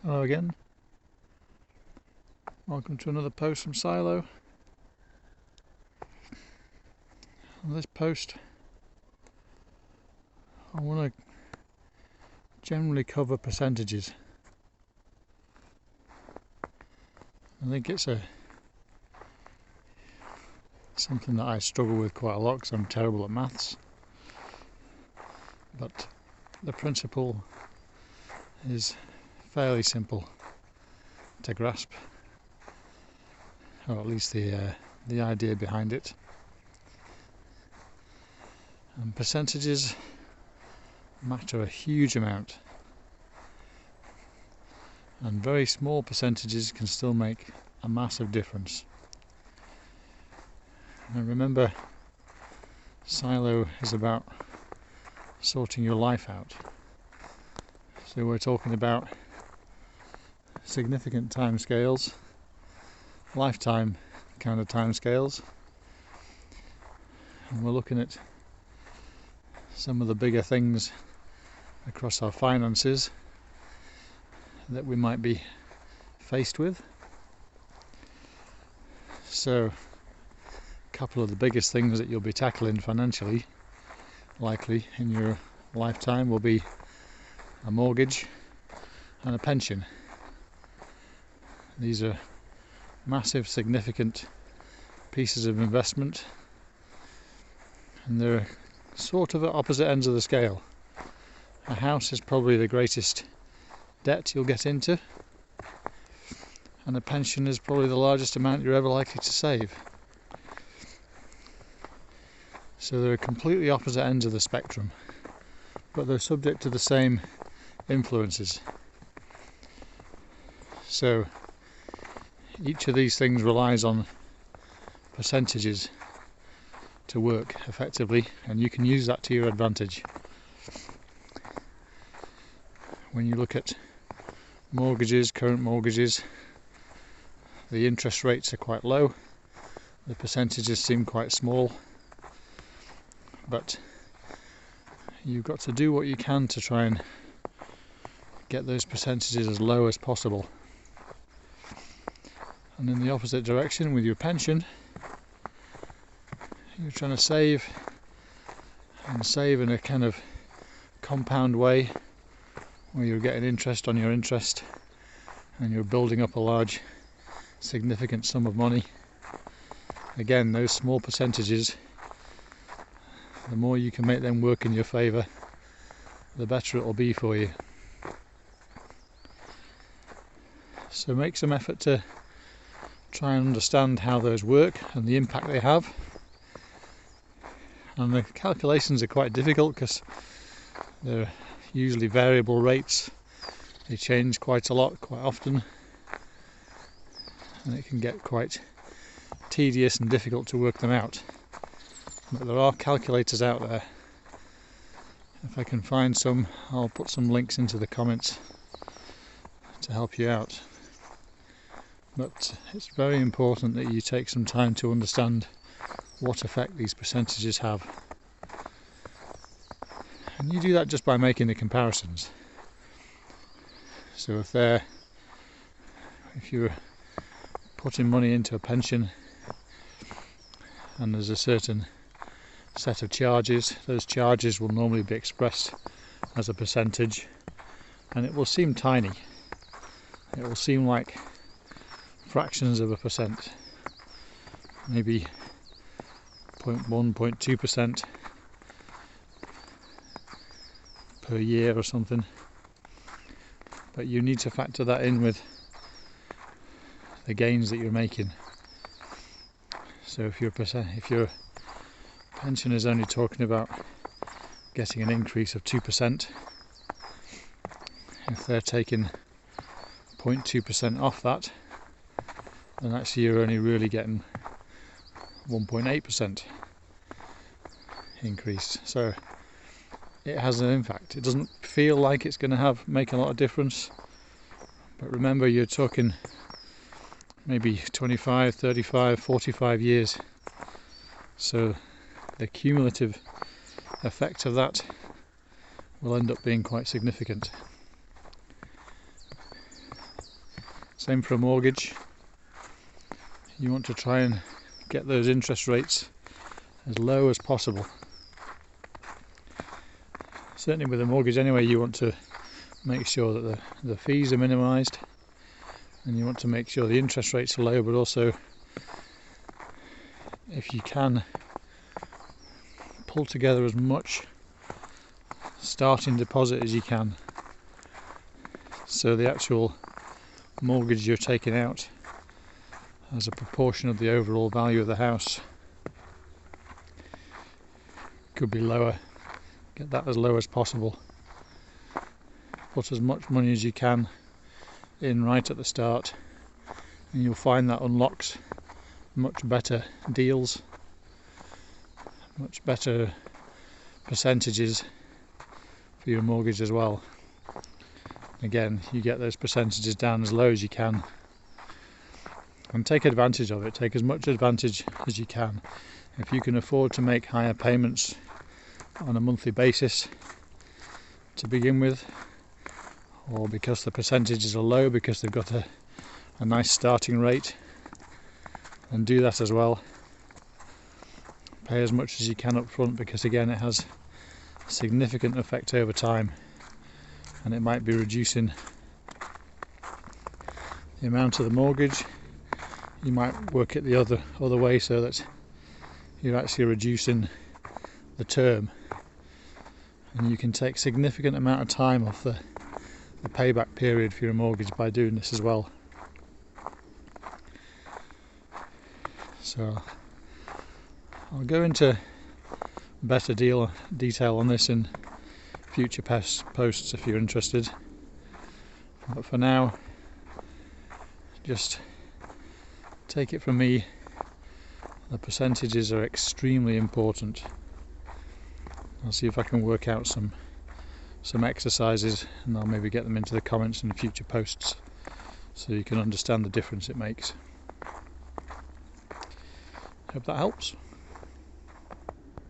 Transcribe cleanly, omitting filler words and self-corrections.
Hello again. Welcome to another post from Silo. On this post, I want to generally cover percentages. I think it's something that I struggle with quite a lot because I'm terrible at maths. But the principle is fairly simple to grasp, or at least the idea behind it. And percentages matter a huge amount, and very small percentages can still make a massive difference. And remember, Silo is about sorting your life out. So we're talking about significant time scales, lifetime kind of time scales, and we're looking at some of the bigger things across our finances that we might be faced with. So a couple of the biggest things that you'll be tackling financially likely in your lifetime will be a mortgage and a pension. These are massive, significant pieces of investment, and they're sort of at opposite ends of the scale. A house is probably the greatest debt you'll get into, and a pension is probably the largest amount you're ever likely to save. So they're completely opposite ends of the spectrum, but they're subject to the same influences. So each of these things relies on percentages to work effectively, and you can use that to your advantage. When you look at mortgages, current mortgages, the interest rates are quite low, the percentages seem quite small, but you've got to do what you can to try and get those percentages as low as possible. And in the opposite direction with your pension, you're trying to save in a kind of compound way where you're getting interest on your interest and you're building up a large significant sum of money. Again, those small percentages, the more you can make them work in your favour, the better it will be for you. So make some effort to try and understand how those work and the impact they have. And the calculations are quite difficult because they're usually variable rates. They change quite a lot, quite often, and it can get quite tedious and difficult to work them out. But there are calculators out there. If I can find some, I'll put some links into the comments to help you out. But it's very important that you take some time to understand what effect these percentages have. And you do that just by making the comparisons. So if you're putting money into a pension and there's a certain set of charges, those charges will normally be expressed as a percentage, and it will seem tiny. It will seem like fractions of a percent, maybe 0.1, 0.2% per year or something, but you need to factor that in with the gains that you're making. So if your pension is only talking about getting an increase of 2%, if they're taking 0.2% off that, then actually you're only really getting 1.8% increase. So it has an impact. It doesn't feel like it's going to make a lot of difference, but remember, you're talking maybe 25, 35, 45 years. So the cumulative effect of that will end up being quite significant. Same for a mortgage. You want to try and get those interest rates as low as possible. Certainly with a mortgage anyway, you want to make sure that the fees are minimised, and you want to make sure the interest rates are low, but also, if you can, pull together as much starting deposit as you can, so the actual mortgage you're taking out as a proportion of the overall value of the house could be lower. Get that as low as possible. Put as much money as you can in right at the start, and you'll find that unlocks much better deals, much better percentages for your mortgage as well. Again, you get those percentages down as low as you can, and take advantage of it. Take as much advantage as you can. If you can afford to make higher payments on a monthly basis to begin with, or because the percentages are low because they've got a nice starting rate, and do that as well. Pay as much as you can up front, because again, it has a significant effect over time, and it might be reducing the amount of the mortgage. You might work it the other way, so that you're actually reducing the term, and you can take significant amount of time off the payback period for your mortgage by doing this as well. So I'll go into better detail on this in future posts if you're interested, but for now, just take it from me, the percentages are extremely important. I'll see if I can work out some exercises, and I'll maybe get them into the comments in future posts so you can understand the difference it makes. Hope that helps.